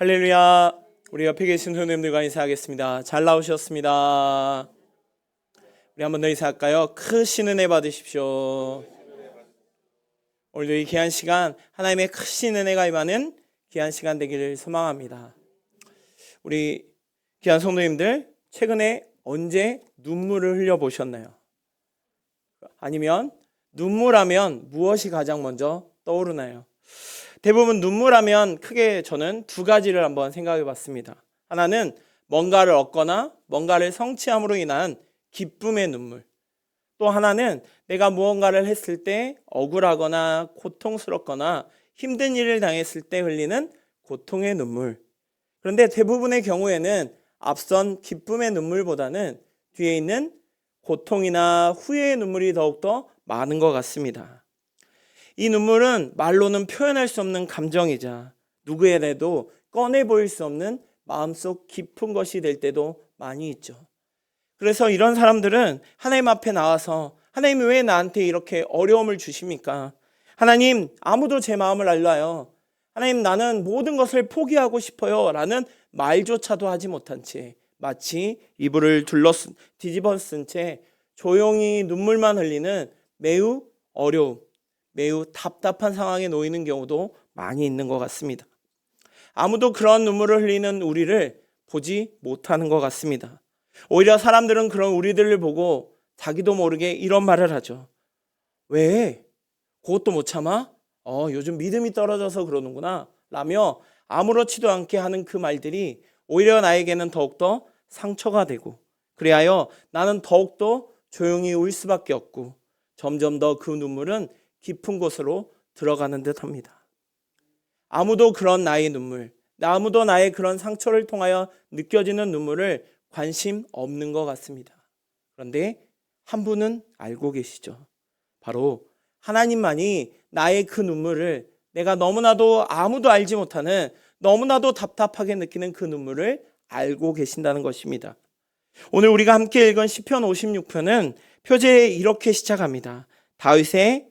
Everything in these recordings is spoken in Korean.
할렐루야. 우리 옆에 계신 선생님들과 인사하겠습니다. 잘 나오셨습니다. 우리 한번 더 인사할까요? 크신 은혜 받으십시오. 오늘도 이 귀한 시간, 하나님의 크신 은혜가 임하는 귀한 시간 되기를 소망합니다. 우리 귀한 성도님들, 최근에 언제 눈물을 흘려보셨나요? 아니면 눈물하면 무엇이 가장 먼저 떠오르나요? 대부분 눈물하면 크게 저는 두 가지를 한번 생각해 봤습니다. 하나는 뭔가를 얻거나 뭔가를 성취함으로 인한 기쁨의 눈물. 또 하나는 내가 무언가를 했을 때 억울하거나 고통스럽거나 힘든 일을 당했을 때 흘리는 고통의 눈물. 그런데 대부분의 경우에는 앞선 기쁨의 눈물보다는 뒤에 있는 고통이나 후회의 눈물이 더욱더 많은 것 같습니다. 이 눈물은 말로는 표현할 수 없는 감정이자 누구에게도 꺼내 보일 수 없는 마음속 깊은 것이 될 때도 많이 있죠. 그래서 이런 사람들은 하나님 앞에 나와서 하나님이 왜 나한테 이렇게 어려움을 주십니까? 하나님, 아무도 제 마음을 알라요. 하나님, 나는 모든 것을 포기하고 싶어요. 라는 말조차도 하지 못한 채 마치 이불을 뒤집어 쓴 채 조용히 눈물만 흘리는 매우 어려움, 매우 답답한 상황에 놓이는 경우도 많이 있는 것 같습니다. 아무도 그런 눈물을 흘리는 우리를 보지 못하는 것 같습니다. 오히려 사람들은 그런 우리들을 보고 자기도 모르게 이런 말을 하죠. 왜? 그것도 못 참아? 요즘 믿음이 떨어져서 그러는구나 라며 아무렇지도 않게 하는 그 말들이 오히려 나에게는 더욱더 상처가 되고, 그리하여 나는 더욱더 조용히 울 수밖에 없고 점점 더 그 눈물은 깊은 곳으로 들어가는 듯 합니다. 아무도 그런 나의 눈물, 아무도 나의 그런 상처를 통하여 느껴지는 눈물을 관심 없는 것 같습니다. 그런데 한 분은 알고 계시죠. 바로 하나님만이 나의 그 눈물을, 내가 너무나도 아무도 알지 못하는, 너무나도 답답하게 느끼는 그 눈물을 알고 계신다는 것입니다. 오늘 우리가 함께 읽은 시편 56편은 표제에 이렇게 시작합니다. 다윗의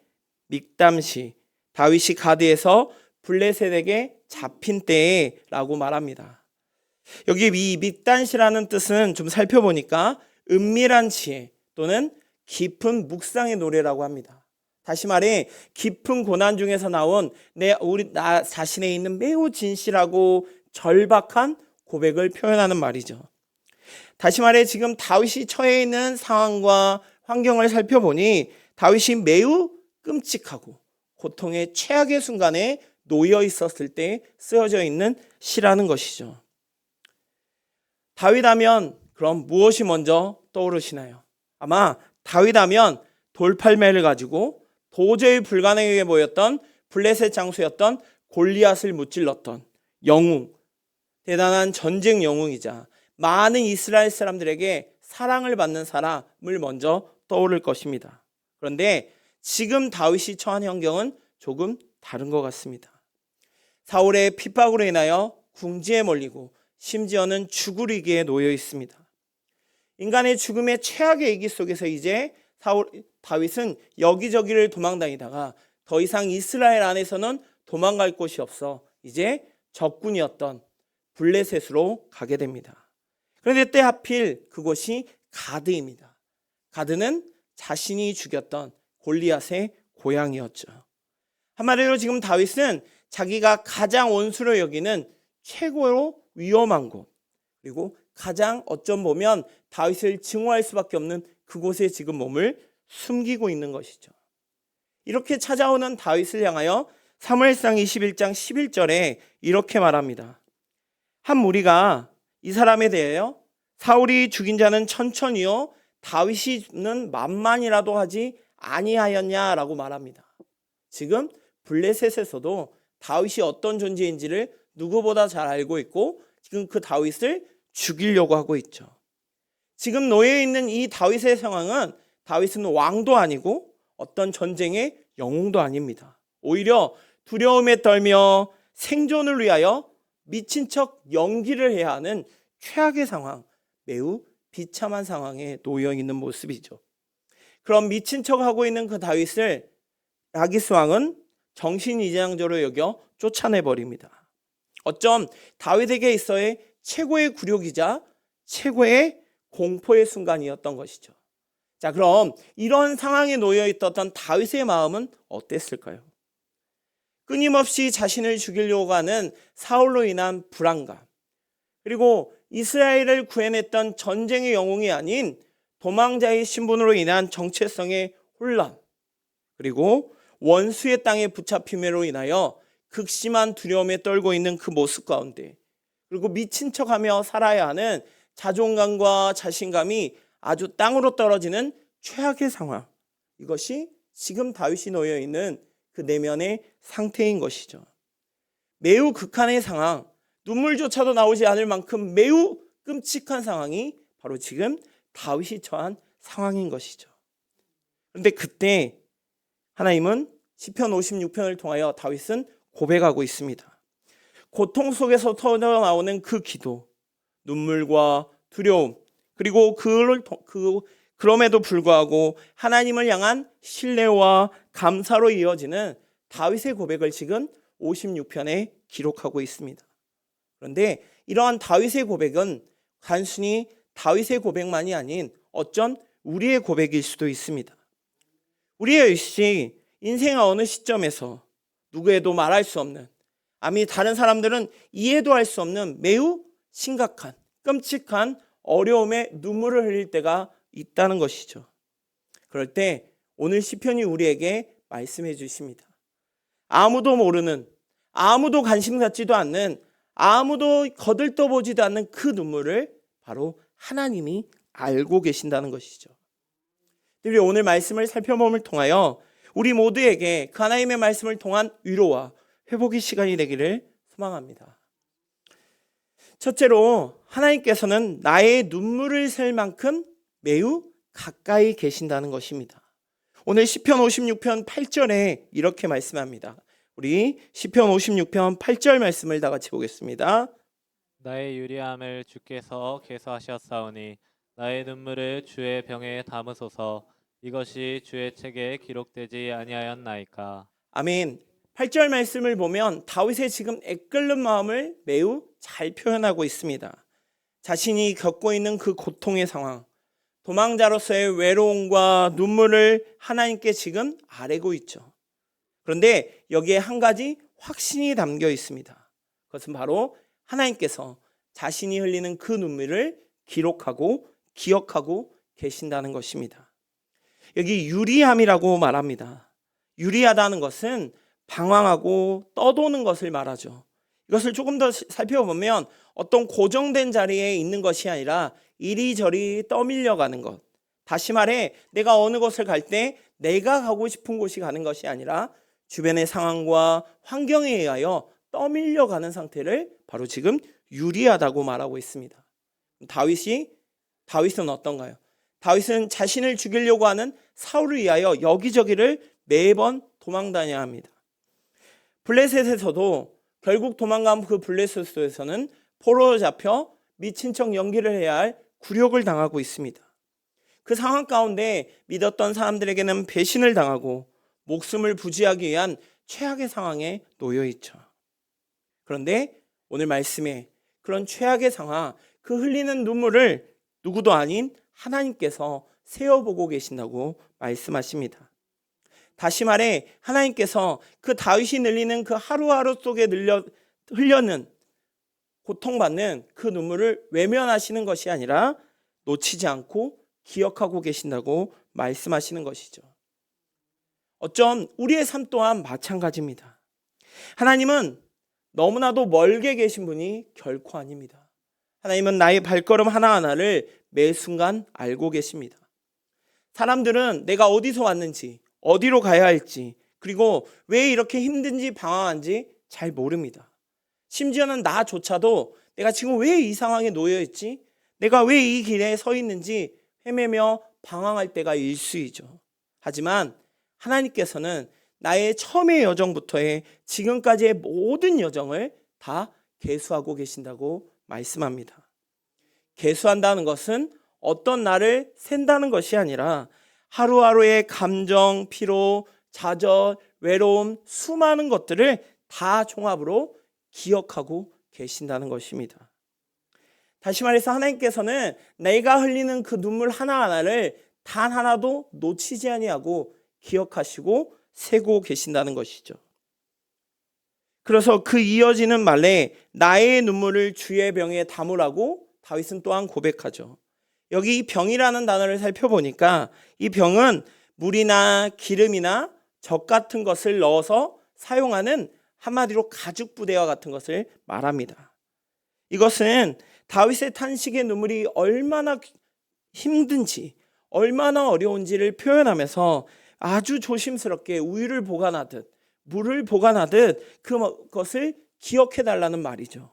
믹담시, 다윗이 가드에서 블레셋에게 잡힌 때에 라고 말합니다. 여기 이 믹담시라는 뜻은 좀 살펴보니까 은밀한 지혜 또는 깊은 묵상의 노래라고 합니다. 다시 말해 깊은 고난 중에서 나온 나 자신에 있는 매우 진실하고 절박한 고백을 표현하는 말이죠. 다시 말해 지금 다윗이 처해 있는 상황과 환경을 살펴보니 다윗이 매우 끔찍하고 고통의 최악의 순간에 놓여 있었을 때 쓰여져 있는 시라는 것이죠. 다윗하면 그럼 무엇이 먼저 떠오르시나요? 아마 다윗하면 돌팔매를 가지고 도저히 불가능해 보였던 블레셋 장수였던 골리앗을 무찔렀던 영웅, 대단한 전쟁 영웅이자 많은 이스라엘 사람들에게 사랑을 받는 사람을 먼저 떠오를 것입니다. 그런데 지금 다윗이 처한 환경은 조금 다른 것 같습니다. 사울의 핍박으로 인하여 궁지에 몰리고 심지어는 죽을 위기에 놓여 있습니다. 인간의 죽음의 최악의 위기 속에서 이제 다윗은 여기저기를 도망다니다가 더 이상 이스라엘 안에서는 도망갈 곳이 없어 이제 적군이었던 블레셋으로 가게 됩니다. 그런데 때 하필 그곳이 가드입니다. 가드는 자신이 죽였던 골리앗의 고향이었죠. 한마디로 지금 다윗은 자기가 가장 원수로 여기는 최고로 위험한 곳, 그리고 가장 어쩜 보면 다윗을 증오할 수밖에 없는 그곳에 지금 몸을 숨기고 있는 것이죠. 이렇게 찾아오는 다윗을 향하여 사무엘상 21장 11절에 이렇게 말합니다. 한 무리가 이 사람에 대하여 사울이 죽인 자는 천천히요 다윗이는 만만이라도 하지 아니하였냐라고 말합니다. 지금 블레셋에서도 다윗이 어떤 존재인지를 누구보다 잘 알고 있고 지금 그 다윗을 죽이려고 하고 있죠. 지금 놓여 있는 이 다윗의 상황은 다윗은 왕도 아니고 어떤 전쟁의 영웅도 아닙니다. 오히려 두려움에 떨며 생존을 위하여 미친 척 연기를 해야 하는 최악의 상황, 매우 비참한 상황에 놓여 있는 모습이죠. 그럼 미친 척하고 있는 그 다윗을 아기스 왕은 정신이장자로 여겨 쫓아내버립니다. 어쩜 다윗에게 있어의 최고의 굴욕이자 최고의 공포의 순간이었던 것이죠. 자, 그럼 이런 상황에 놓여 있었던 다윗의 마음은 어땠을까요? 끊임없이 자신을 죽이려고 하는 사울로 인한 불안감, 그리고 이스라엘을 구해냈던 전쟁의 영웅이 아닌 도망자의 신분으로 인한 정체성의 혼란, 그리고 원수의 땅에 붙잡힘으로 인하여 극심한 두려움에 떨고 있는 그 모습 가운데, 그리고 미친 척하며 살아야 하는 자존감과 자신감이 아주 땅으로 떨어지는 최악의 상황, 이것이 지금 다윗이 놓여 있는 그 내면의 상태인 것이죠. 매우 극한의 상황, 눈물조차도 나오지 않을 만큼 매우 끔찍한 상황이 바로 지금 다윗이 처한 상황인 것이죠. 그런데 그때 하나님은 시편 56편을 통하여 다윗은 고백하고 있습니다. 고통 속에서 터져나오는 그 기도, 눈물과 두려움, 그리고 그럼에도 불구하고 하나님을 향한 신뢰와 감사로 이어지는 다윗의 고백을 지금 56편에 기록하고 있습니다. 그런데 이러한 다윗의 고백은 단순히 다윗의 고백만이 아닌 어쩐 우리의 고백일 수도 있습니다. 우리의 역시 인생의 어느 시점에서 누구에도 말할 수 없는, 아니 다른 사람들은 이해도 할 수 없는 매우 심각한, 끔찍한 어려움에 눈물을 흘릴 때가 있다는 것이죠. 그럴 때 오늘 시편이 우리에게 말씀해 주십니다. 아무도 모르는, 아무도 관심 갖지도 않는, 아무도 거들떠보지도 않는 그 눈물을 바로 하나님이 알고 계신다는 것이죠. 우리 오늘 말씀을 살펴봄을 통하여 우리 모두에게 그 하나님의 말씀을 통한 위로와 회복의 시간이 되기를 소망합니다. 첫째로 하나님께서는 나의 눈물을 셀 만큼 매우 가까이 계신다는 것입니다. 오늘 시편 56편 8절에 이렇게 말씀합니다. 우리 시편 56편 8절 말씀을 다 같이 보겠습니다. 나의 유리함을 주께서 계수하셨사오니 나의 눈물을 주의 병에 담으소서. 이것이 주의 책에 기록되지 아니하였나이까. 아멘. 8절 말씀을 보면 다윗의 지금 애끓는 마음을 매우 잘 표현하고 있습니다. 자신이 겪고 있는 그 고통의 상황, 도망자로서의 외로움과 눈물을 하나님께 지금 아뢰고 있죠. 그런데 여기에 한 가지 확신이 담겨 있습니다. 그것은 바로 하나님께서 자신이 흘리는 그 눈물을 기록하고 기억하고 계신다는 것입니다. 여기 유리함이라고 말합니다. 유리하다는 것은 방황하고 떠도는 것을 말하죠. 이것을 조금 더 살펴보면 어떤 고정된 자리에 있는 것이 아니라 이리저리 떠밀려가는 것. 다시 말해 내가 어느 곳을 갈 때 내가 가고 싶은 곳이 가는 것이 아니라 주변의 상황과 환경에 의하여 떠밀려가는 상태를 바로 지금 유리하다고 말하고 있습니다. 다윗은 어떤가요? 다윗은 자신을 죽이려고 하는 사울을 위하여 여기저기를 매번 도망다녀야 합니다. 블레셋에서도 결국 도망간 그 블레셋에서는 포로로 잡혀 미친 척 연기를 해야 할 굴욕을 당하고 있습니다. 그 상황 가운데 믿었던 사람들에게는 배신을 당하고 목숨을 부지하기 위한 최악의 상황에 놓여 있죠. 그런데 오늘 말씀에 그런 최악의 상황, 그 흘리는 눈물을 누구도 아닌 하나님께서 세어보고 계신다고 말씀하십니다. 다시 말해 하나님께서 그 다윗이 흘리는 그 하루하루 속에 흘려는 고통받는 그 눈물을 외면하시는 것이 아니라 놓치지 않고 기억하고 계신다고 말씀하시는 것이죠. 어쩜 우리의 삶 또한 마찬가지입니다. 하나님은 너무나도 멀게 계신 분이 결코 아닙니다. 하나님은 나의 발걸음 하나하나를 매 순간 알고 계십니다. 사람들은 내가 어디서 왔는지, 어디로 가야 할지, 그리고 왜 이렇게 힘든지 방황한지 잘 모릅니다. 심지어는 나조차도 내가 지금 왜 이 상황에 놓여 있지? 내가 왜 이 길에 서 있는지 헤매며 방황할 때가 일수이죠. 하지만 하나님께서는 나의 처음의 여정부터의 지금까지의 모든 여정을 다 계수하고 계신다고 말씀합니다. 계수한다는 것은 어떤 날을 센다는 것이 아니라 하루하루의 감정, 피로, 좌절, 외로움, 수많은 것들을 다 종합으로 기억하고 계신다는 것입니다. 다시 말해서 하나님께서는 내가 흘리는 그 눈물 하나하나를 단 하나도 놓치지 아니하고 기억하시고 세고 계신다는 것이죠. 그래서 그 이어지는 말에 나의 눈물을 주의 병에 담으라고 다윗은 또한 고백하죠. 여기 이 병이라는 단어를 살펴보니까 이 병은 물이나 기름이나 적 같은 것을 넣어서 사용하는 한마디로 가죽 부대와 같은 것을 말합니다. 이것은 다윗의 탄식의 눈물이 얼마나 힘든지, 얼마나 어려운지를 표현하면서 아주 조심스럽게 우유를 보관하듯 물을 보관하듯 그것을 기억해 달라는 말이죠.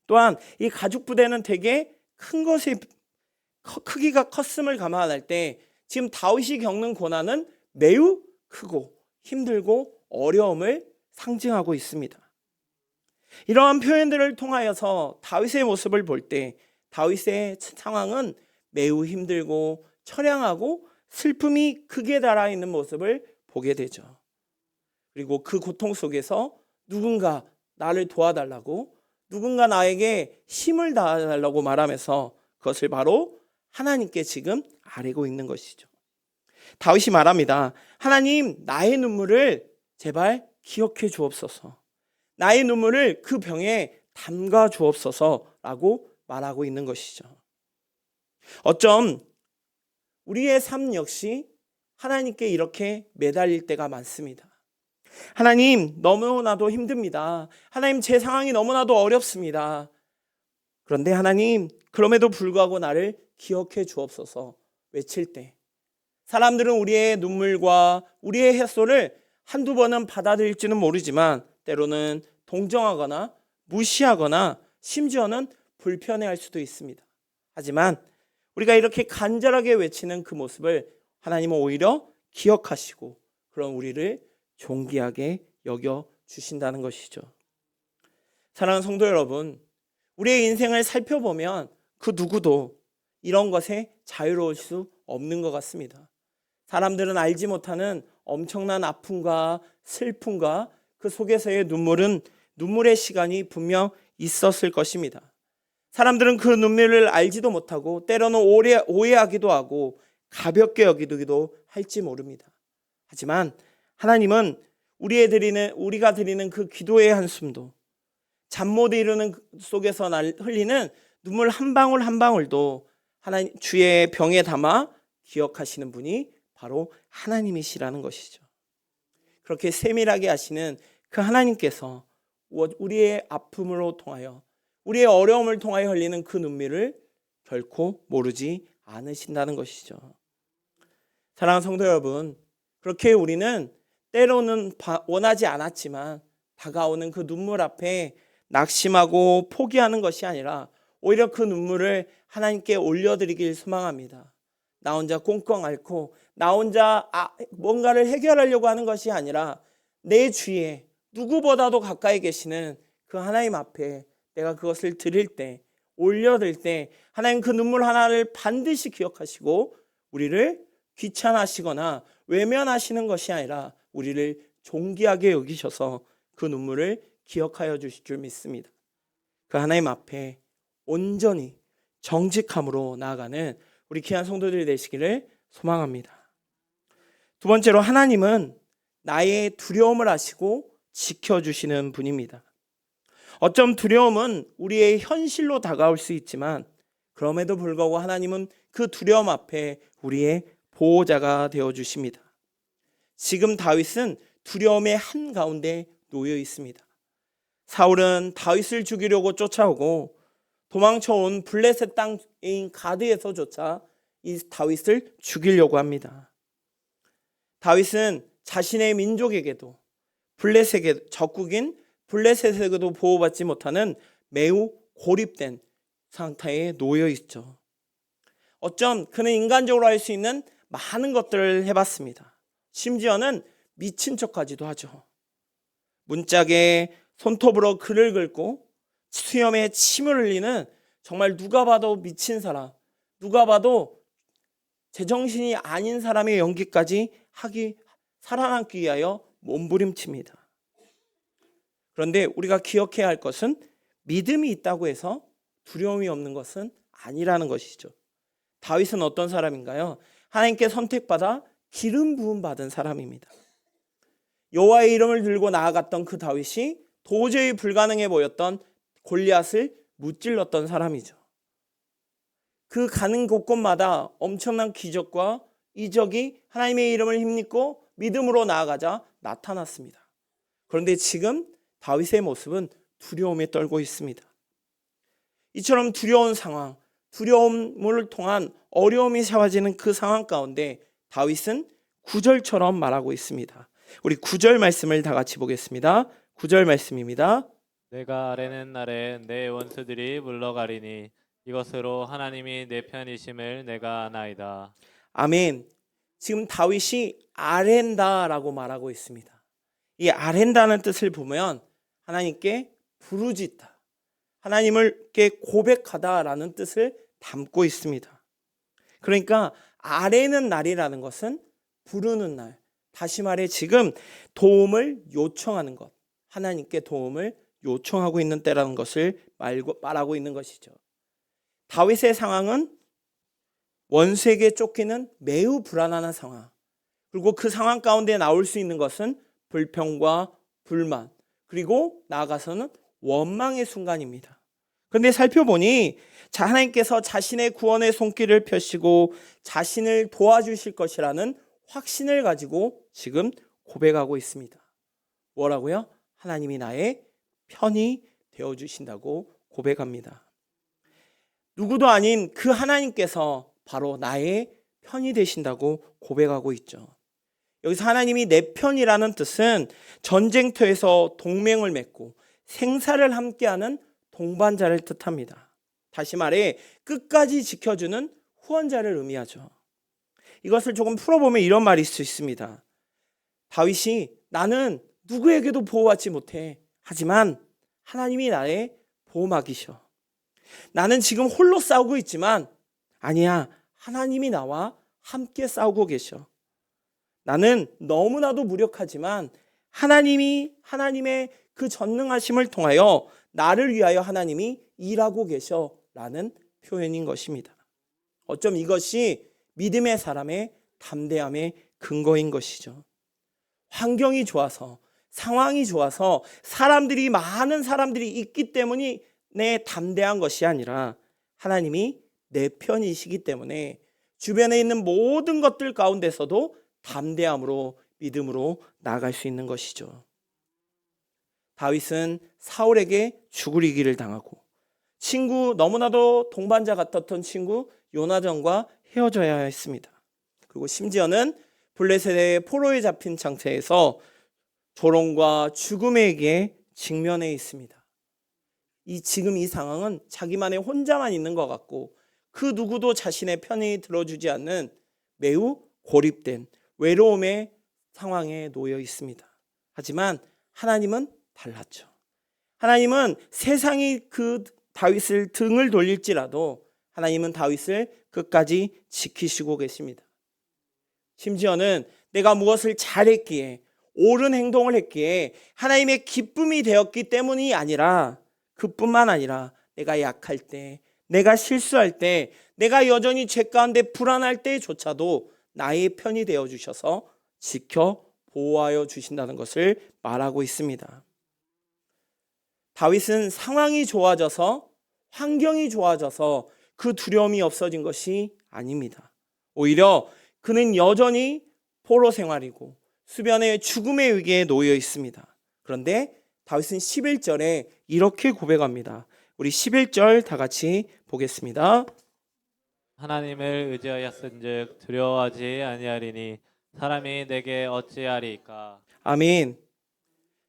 또한 이 가죽 부대는 되게 큰 것의 크기가 컸음을 감안할 때 지금 다윗이 겪는 고난은 매우 크고 힘들고 어려움을 상징하고 있습니다. 이러한 표현들을 통하여서 다윗의 모습을 볼 때 다윗의 상황은 매우 힘들고 처량하고 슬픔이 극에 달하 있는 모습을 보게 되죠. 그리고 그 고통 속에서 누군가 나를 도와달라고, 누군가 나에게 힘을 다하달라고 말하면서 그것을 바로 하나님께 지금 아뢰고 있는 것이죠. 다윗이 말합니다. 하나님, 나의 눈물을 제발 기억해 주옵소서. 나의 눈물을 그 병에 담가 주옵소서라고 말하고 있는 것이죠. 어쩜 우리의 삶 역시 하나님께 이렇게 매달릴 때가 많습니다. 하나님, 너무나도 힘듭니다. 하나님, 제 상황이 너무나도 어렵습니다. 그런데 하나님, 그럼에도 불구하고 나를 기억해 주옵소서 외칠 때 사람들은 우리의 눈물과 우리의 햇소를 한두 번은 받아들일지는 모르지만 때로는 동정하거나 무시하거나 심지어는 불편해할 수도 있습니다. 하지만 우리가 이렇게 간절하게 외치는 그 모습을 하나님은 오히려 기억하시고 그런 우리를 존귀하게 여겨 주신다는 것이죠. 사랑하는 성도 여러분, 우리의 인생을 살펴보면 그 누구도 이런 것에 자유로울 수 없는 것 같습니다. 사람들은 알지 못하는 엄청난 아픔과 슬픔과 그 속에서의 눈물의 시간이 분명 있었을 것입니다. 사람들은 그 눈물을 알지도 못하고 때로는 오해하기도 하고 가볍게 여기기도 할지 모릅니다. 하지만 하나님은 우리가 드리는 그 기도의 한숨도 잠 못 이루는 속에서 흘리는 눈물 한 방울 한 방울도 하나님 주의 병에 담아 기억하시는 분이 바로 하나님이시라는 것이죠. 그렇게 세밀하게 하시는 그 하나님께서 우리의 아픔으로 통하여 우리의 어려움을 통하여 흘리는 그 눈물을 결코 모르지 않으신다는 것이죠. 사랑하는 성도 여러분, 그렇게 우리는 때로는 원하지 않았지만 다가오는 그 눈물 앞에 낙심하고 포기하는 것이 아니라 오히려 그 눈물을 하나님께 올려드리길 소망합니다. 나 혼자 꽁꽁 앓고 나 혼자 뭔가를 해결하려고 하는 것이 아니라 내 주위에 누구보다도 가까이 계시는 그 하나님 앞에 내가 그것을 드릴 때, 올려드릴 때 하나님 그 눈물 하나를 반드시 기억하시고 우리를 귀찮아하시거나 외면하시는 것이 아니라 우리를 존귀하게 여기셔서 그 눈물을 기억하여 주실 줄 믿습니다. 그 하나님 앞에 온전히 정직함으로 나아가는 우리 귀한 성도들이 되시기를 소망합니다. 두 번째로 하나님은 나의 두려움을 아시고 지켜주시는 분입니다. 어쩜 두려움은 우리의 현실로 다가올 수 있지만 그럼에도 불구하고 하나님은 그 두려움 앞에 우리의 보호자가 되어주십니다. 지금 다윗은 두려움의 한가운데 놓여 있습니다. 사울은 다윗을 죽이려고 쫓아오고 도망쳐온 블레셋 땅인 가드에서조차 이 다윗을 죽이려고 합니다. 다윗은 자신의 민족에게도 적국인 블레셋에게도 보호받지 못하는 매우 고립된 상태에 놓여 있죠. 어쩜 그는 인간적으로 할 수 있는 많은 것들을 해봤습니다. 심지어는 미친 척까지도 하죠. 문짝에 손톱으로 글을 긁고 수염에 침을 흘리는 정말 누가 봐도 미친 사람, 누가 봐도 제정신이 아닌 사람의 연기까지 살아남기 위하여 몸부림칩니다. 그런데 우리가 기억해야 할 것은 믿음이 있다고 해서 두려움이 없는 것은 아니라는 것이죠. 다윗은 어떤 사람인가요? 하나님께 선택받아 기름 부음 받은 사람입니다. 여호와의 이름을 들고 나아갔던 그 다윗이 도저히 불가능해 보였던 골리앗을 무찔렀던 사람이죠. 그 가는 곳곳마다 엄청난 기적과 이적이 하나님의 이름을 힘입고 믿음으로 나아가자 나타났습니다. 그런데 지금 다윗의 모습은 두려움에 떨고 있습니다. 이처럼 두려운 상황, 두려움을 통한 어려움이 세워지는 그 상황 가운데 다윗은 9절처럼 말하고 있습니다. 우리 9절 말씀을 다 같이 보겠습니다. 9절 말씀입니다. 내가 아뢰는 날에 내 원수들이 물러가리니 이것으로 하나님이 내 편이심을 내가 아나이다. 아멘. 지금 다윗이 아랜다라고 말하고 있습니다. 이 아랜다는 뜻을 보면 하나님께 부르짖다, 하나님께 고백하다라는 뜻을 담고 있습니다. 그러니까 아뢰는 날이라는 것은 부르는 날, 다시 말해 지금 도움을 요청하는 것, 하나님께 도움을 요청하고 있는 때라는 것을 말하고 있는 것이죠. 다윗의 상황은 원수에게 쫓기는 매우 불안한 상황, 그리고 그 상황 가운데 나올 수 있는 것은 불평과 불만, 그리고 나아가서는 원망의 순간입니다. 그런데 살펴보니 하나님께서 자신의 구원의 손길을 펴시고 자신을 도와주실 것이라는 확신을 가지고 지금 고백하고 있습니다. 뭐라고요? 하나님이 나의 편이 되어주신다고 고백합니다. 누구도 아닌 그 하나님께서 바로 나의 편이 되신다고 고백하고 있죠. 여기서 하나님이 내 편이라는 뜻은 전쟁터에서 동맹을 맺고 생사를 함께하는 동반자를 뜻합니다. 다시 말해 끝까지 지켜주는 후원자를 의미하죠. 이것을 조금 풀어보면 이런 말일 수 있습니다. 다윗이 나는 누구에게도 보호받지 못해. 하지만 하나님이 나의 보호막이셔. 나는 지금 홀로 싸우고 있지만 아니야, 하나님이 나와 함께 싸우고 계셔. 나는 너무나도 무력하지만 하나님의 그 전능하심을 통하여 나를 위하여 하나님이 일하고 계셔라는 표현인 것입니다. 어쩜 이것이 믿음의 사람의 담대함의 근거인 것이죠. 환경이 좋아서, 상황이 좋아서 많은 사람들이 있기 때문에 내 담대한 것이 아니라 하나님이 내 편이시기 때문에 주변에 있는 모든 것들 가운데서도 담대함으로 믿음으로 나아갈 수 있는 것이죠. 다윗은 사울에게 죽을 이기를 당하고 너무나도 동반자 같았던 친구 요나단과 헤어져야 했습니다. 그리고 심지어는 블레셋의 포로에 잡힌 상태에서 조롱과 죽음에게 직면해 있습니다. 지금 이 상황은 자기만의 혼자만 있는 것 같고 그 누구도 자신의 편이 들어주지 않는 매우 고립된 외로움의 상황에 놓여 있습니다. 하지만 하나님은 달랐죠. 하나님은 세상이 그 다윗을 등을 돌릴지라도 하나님은 다윗을 끝까지 지키시고 계십니다. 심지어는 내가 무엇을 잘했기에 옳은 행동을 했기에 하나님의 기쁨이 되었기 때문이 아니라 그뿐만 아니라 내가 약할 때, 내가 실수할 때, 내가 여전히 죄 가운데 불안할 때조차도 나의 편이 되어주셔서 지켜 보호하여 주신다는 것을 말하고 있습니다. 다윗은 상황이 좋아져서, 환경이 좋아져서 그 두려움이 없어진 것이 아닙니다. 오히려 그는 여전히 포로 생활이고 수변의 죽음의 위기에 놓여 있습니다. 그런데 다윗은 11절에 이렇게 고백합니다. 우리 11절 다 같이 보겠습니다. 하나님을 의지하였은즉 두려워하지 아니하리니 사람이 내게 어찌하리이까. 아멘.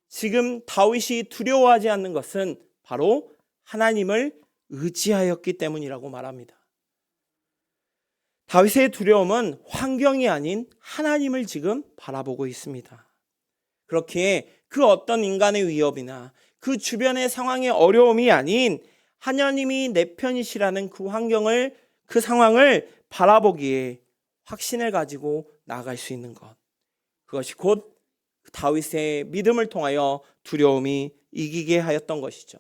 지금 다윗이 두려워하지 않는 것은 바로 하나님을 의지하였기 때문이라고 말합니다. 다윗의 두려움은 환경이 아닌 하나님을 지금 바라보고 있습니다. 그렇기에 그 어떤 인간의 위협이나 그 주변의 상황의 어려움이 아닌 하나님이 내 편이시라는 그 상황을 바라보기에 확신을 가지고 나아갈 수 있는 것, 그것이 곧 다윗의 믿음을 통하여 두려움이 이기게 하였던 것이죠.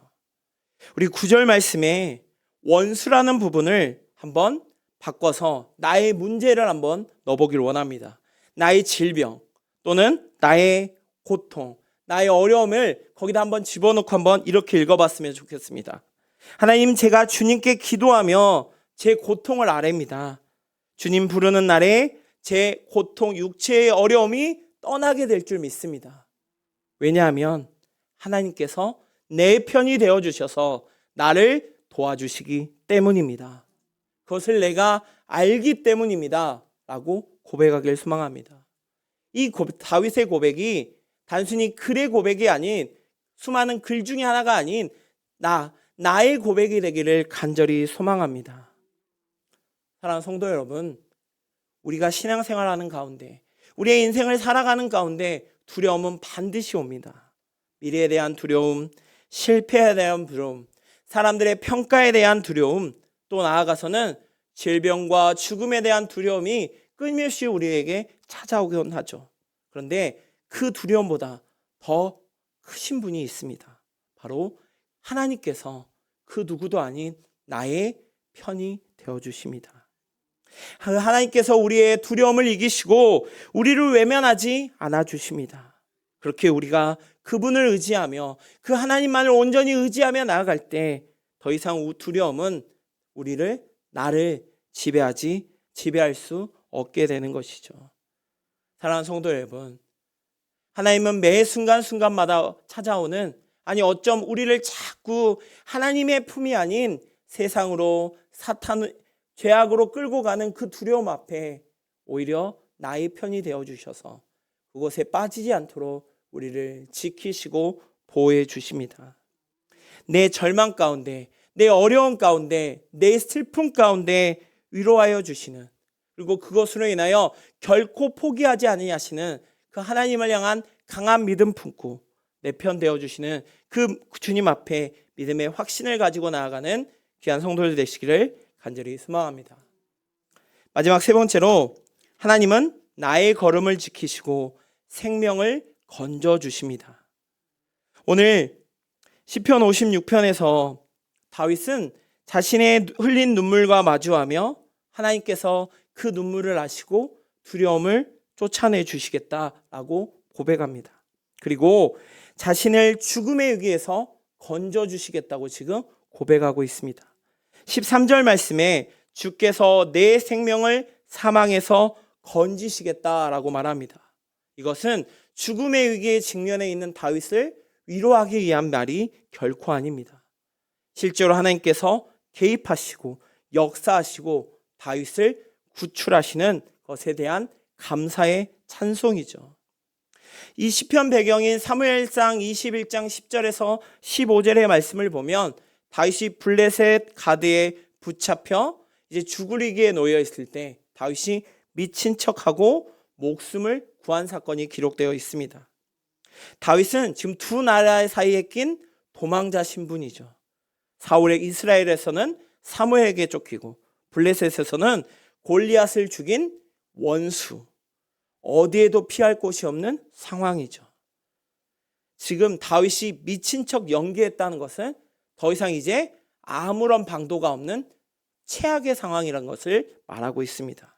우리 9절 말씀에 원수라는 부분을 한번 바꿔서 나의 문제를 한번 넣어보기를 원합니다. 나의 질병 또는 나의 고통, 나의 어려움을 거기다 한번 집어넣고 한번 이렇게 읽어봤으면 좋겠습니다. 하나님, 제가 주님께 기도하며 제 고통을 아뢰입니다. 주님 부르는 날에 제 고통, 육체의 어려움이 떠나게 될 줄 믿습니다. 왜냐하면 하나님께서 내 편이 되어주셔서 나를 도와주시기 때문입니다. 그것을 내가 알기 때문입니다 라고 고백하길 소망합니다. 이 다윗의 고백이 단순히 글의 고백이 아닌, 수많은 글 중에 하나가 아닌 나의 고백이 되기를 간절히 소망합니다. 사랑하는 성도 여러분, 우리가 신앙생활하는 가운데, 우리의 인생을 살아가는 가운데 두려움은 반드시 옵니다. 미래에 대한 두려움, 실패에 대한 두려움, 사람들의 평가에 대한 두려움, 또 나아가서는 질병과 죽음에 대한 두려움이 끊임없이 우리에게 찾아오곤 하죠. 그런데 그 두려움보다 더 크신 분이 있습니다. 바로 하나님께서 그 누구도 아닌 나의 편이 되어주십니다. 하나님께서 우리의 두려움을 이기시고 우리를 외면하지 않아 주십니다. 그렇게 우리가 그분을 의지하며 그 하나님만을 온전히 의지하며 나아갈 때 더 이상 두려움은 나를 지배할 수 없게 되는 것이죠. 사랑하는 성도 여러분, 하나님은 매 순간순간마다 찾아오는, 아니 어쩜 우리를 자꾸 하나님의 품이 아닌 세상으로, 사탄, 죄악으로 끌고 가는 그 두려움 앞에 오히려 나의 편이 되어주셔서 그곳에 빠지지 않도록 우리를 지키시고 보호해 주십니다. 내 절망 가운데, 내 어려움 가운데, 내 슬픔 가운데 위로하여 주시는, 그리고 그것으로 인하여 결코 포기하지 아니하시는 그 하나님을 향한 강한 믿음 품고 내 편 되어주시는 그 주님 앞에 믿음의 확신을 가지고 나아가는 귀한 성도들 되시기를 간절히 소망합니다. 마지막 세 번째로, 하나님은 나의 걸음을 지키시고 생명을 건져주십니다. 오늘 시편 56편에서 다윗은 자신의 흘린 눈물과 마주하며 하나님께서 그 눈물을 아시고 두려움을 쫓아내 주시겠다라고 고백합니다. 그리고 자신을 죽음의 위기에서 건져주시겠다고 지금 고백하고 있습니다. 13절 말씀에 주께서 내 생명을 사망에서 건지시겠다라고 말합니다. 이것은 죽음의 위기에 직면해 있는 다윗을 위로하기 위한 말이 결코 아닙니다. 실제로 하나님께서 개입하시고 역사하시고 다윗을 구출하시는 것에 대한 감사의 찬송이죠. 이 시편 배경인 사무엘상 21장 10절에서 15절의 말씀을 보면 다윗이 블레셋 가드에 붙잡혀 이제 죽을 위기에 놓여 있을 때 다윗이 미친 척하고 목숨을 구한 사건이 기록되어 있습니다. 다윗은 지금 두 나라 사이에 낀 도망자 신분이죠. 사울의 이스라엘에서는 사무엘에게 쫓기고 블레셋에서는 골리앗을 죽인 원수, 어디에도 피할 곳이 없는 상황이죠. 지금 다윗이 미친 척 연기했다는 것은 더 이상 이제 아무런 방도가 없는 최악의 상황이라는 것을 말하고 있습니다.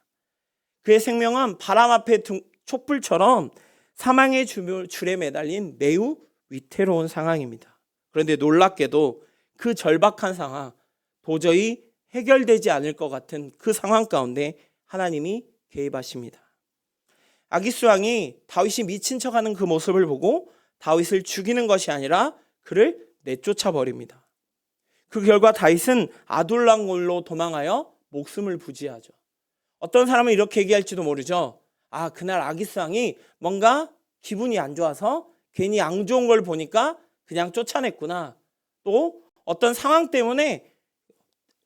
그의 생명은 바람 앞에 촛불처럼 사망의 줄에 매달린 매우 위태로운 상황입니다. 그런데 놀랍게도 그 절박한 상황, 도저히 해결되지 않을 것 같은 그 상황 가운데 하나님이 개입하십니다. 아기스 왕이 다윗이 미친 척하는 그 모습을 보고 다윗을 죽이는 것이 아니라 그를 내쫓아 버립니다. 그 결과 다윗은 아둘람골로 도망하여 목숨을 부지하죠. 어떤 사람은 이렇게 얘기할지도 모르죠. 그날 아기스 왕이 뭔가 기분이 안 좋아서 괜히 안 좋은 걸 보니까 그냥 쫓아냈구나. 또 어떤 상황 때문에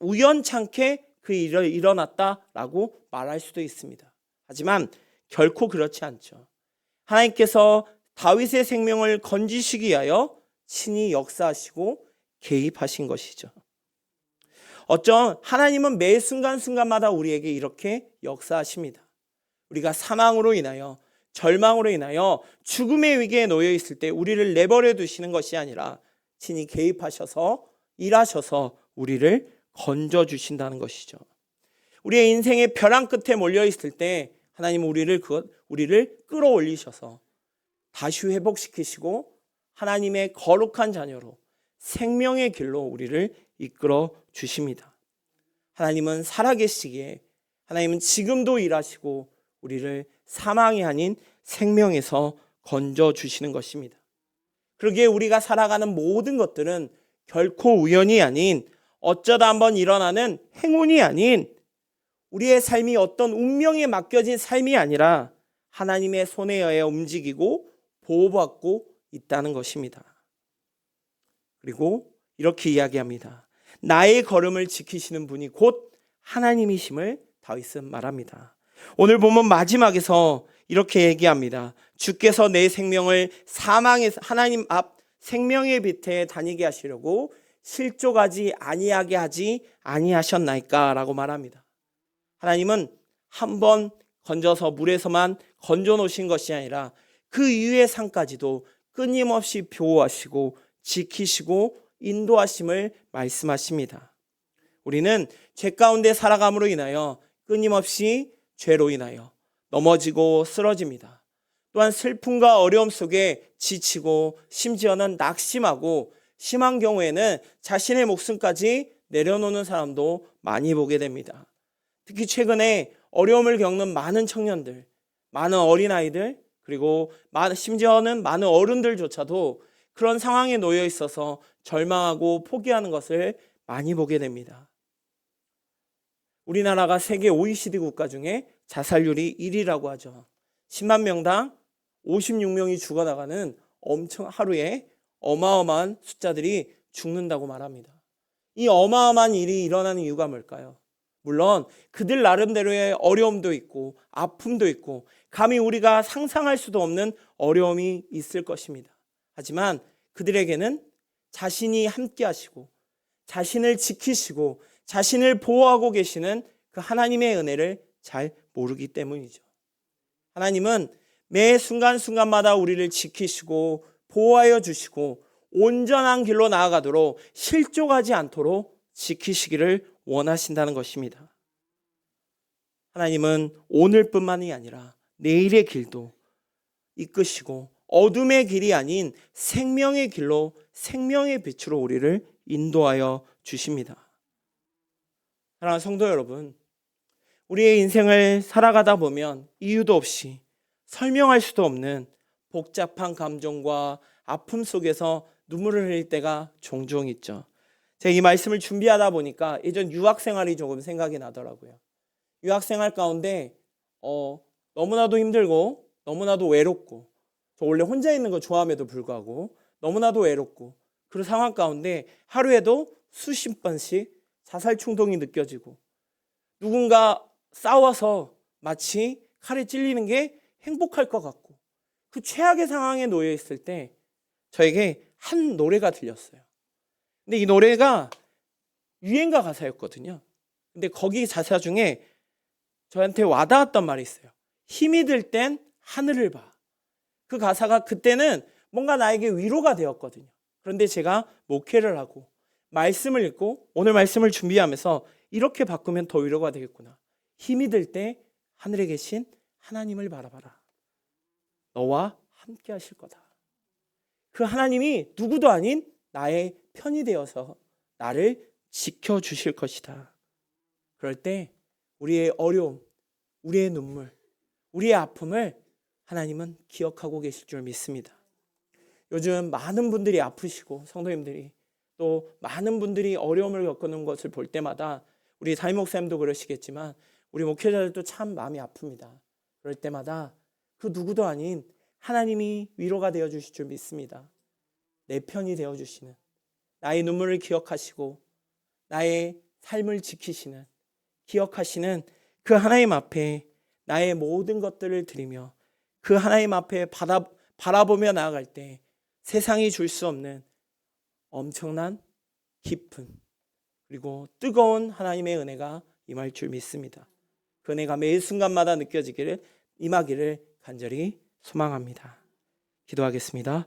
우연찮게 그 일이 일어났다라고 말할 수도 있습니다. 하지만 결코 그렇지 않죠. 하나님께서 다윗의 생명을 건지시기 위하여 친히 역사하시고 개입하신 것이죠. 어쩜 하나님은 매 순간순간마다 우리에게 이렇게 역사하십니다. 우리가 사망으로 인하여, 절망으로 인하여 죽음의 위기에 놓여 있을 때 우리를 내버려 두시는 것이 아니라 친히 개입하셔서 일하셔서 우리를 건져 주신다는 것이죠. 우리의 인생의 벼랑 끝에 몰려 있을 때 하나님은 우리를 끌어올리셔서 다시 회복시키시고 하나님의 거룩한 자녀로 생명의 길로 우리를 이끌어 주십니다. 하나님은 살아계시기에 하나님은 지금도 일하시고 우리를 사망이 아닌 생명에서 건져 주시는 것입니다. 그러기에 우리가 살아가는 모든 것들은 결코 우연이 아닌 어쩌다 한번 일어나는 행운이 아닌 우리의 삶이 어떤 운명에 맡겨진 삶이 아니라 하나님의 손에 의해 움직이고 보호받고 있다는 것입니다. 그리고 이렇게 이야기합니다. 나의 걸음을 지키시는 분이 곧 하나님이심을 다윗은 말합니다. 오늘 본문 마지막에서 이렇게 얘기합니다. 주께서 내 생명을 사망에서 하나님 앞 생명의 빛에 다니게 하시려고 실족하지 아니하게 하지 아니하셨나이까 라고 말합니다. 하나님은 한 번 건져서 물에서만 건져 놓으신 것이 아니라 그 이후의 삶까지도 끊임없이 보호하시고 지키시고 인도하심을 말씀하십니다. 우리는 죄 가운데 살아감으로 인하여 끊임없이 죄로 인하여 넘어지고 쓰러집니다. 또한 슬픔과 어려움 속에 지치고 심지어는 낙심하고 심한 경우에는 자신의 목숨까지 내려놓는 사람도 많이 보게 됩니다. 특히 최근에 어려움을 겪는 많은 청년들, 많은 어린아이들, 그리고 심지어는 많은 어른들조차도 그런 상황에 놓여 있어서 절망하고 포기하는 것을 많이 보게 됩니다. 우리나라가 세계 OECD 국가 중에 자살률이 1위라고 하죠. 10만 명당 56명이 죽어나가는 하루에 어마어마한 숫자들이 죽는다고 말합니다. 이 어마어마한 일이 일어나는 이유가 뭘까요? 물론 그들 나름대로의 어려움도 있고 아픔도 있고 감히 우리가 상상할 수도 없는 어려움이 있을 것입니다. 하지만 그들에게는 자신이 함께 하시고 자신을 지키시고 자신을 보호하고 계시는 그 하나님의 은혜를 잘 모르기 때문이죠. 하나님은 매 순간순간마다 우리를 지키시고 보호하여 주시고 온전한 길로 나아가도록 실족하지 않도록 지키시기를 원하신다는 것입니다. 하나님은 오늘뿐만이 아니라 내일의 길도 이끄시고 어둠의 길이 아닌 생명의 길로 생명의 빛으로 우리를 인도하여 주십니다. 사랑하는 성도 여러분, 우리의 인생을 살아가다 보면 이유도 없이 설명할 수도 없는 복잡한 감정과 아픔 속에서 눈물을 흘릴 때가 종종 있죠. 제가 이 말씀을 준비하다 보니까 예전 유학 생활이 조금 생각이 나더라고요. 유학 생활 가운데 너무나도 힘들고 너무나도 외롭고 저 원래 혼자 있는 거 좋아함에도 불구하고 너무나도 외롭고 그 상황 가운데 하루에도 수십 번씩 자살 충동이 느껴지고 누군가 싸워서 마치 칼에 찔리는 게 행복할 것 같고 그 최악의 상황에 놓여 있을 때 저에게 한 노래가 들렸어요. 근데 이 노래가 유행가 가사였거든요. 근데 거기 가사 중에 저한테 와닿았던 말이 있어요. 힘이 들 땐 하늘을 봐. 그 가사가 그때는 뭔가 나에게 위로가 되었거든요. 그런데 제가 목회를 하고 말씀을 읽고 오늘 말씀을 준비하면서 이렇게 바꾸면 더 위로가 되겠구나. 힘이 들 때 하늘에 계신 하나님을 바라봐라. 너와 함께 하실 거다. 그 하나님이 누구도 아닌 나의 편이 되어서 나를 지켜주실 것이다. 그럴 때 우리의 어려움, 우리의 눈물, 우리의 아픔을 하나님은 기억하고 계실 줄 믿습니다. 요즘 많은 분들이 아프시고 성도님들이 또 많은 분들이 어려움을 겪는 것을 볼 때마다 우리 담임 목사님도 그러시겠지만 우리 목회자들도 참 마음이 아픕니다. 그럴 때마다 그 누구도 아닌 하나님이 위로가 되어 주실 줄 믿습니다. 내 편이 되어 주시는, 나의 눈물을 기억하시고 나의 삶을 지키시는, 기억하시는 그 하나님 앞에 나의 모든 것들을 드리며 그 하나님 앞에 바라보며 나아갈 때 세상이 줄 수 없는 엄청난 깊은 그리고 뜨거운 하나님의 은혜가 임할 줄 믿습니다. 그 은혜가 매 순간마다 느껴지기를 임하기를 간절히 소망합니다. 기도하겠습니다.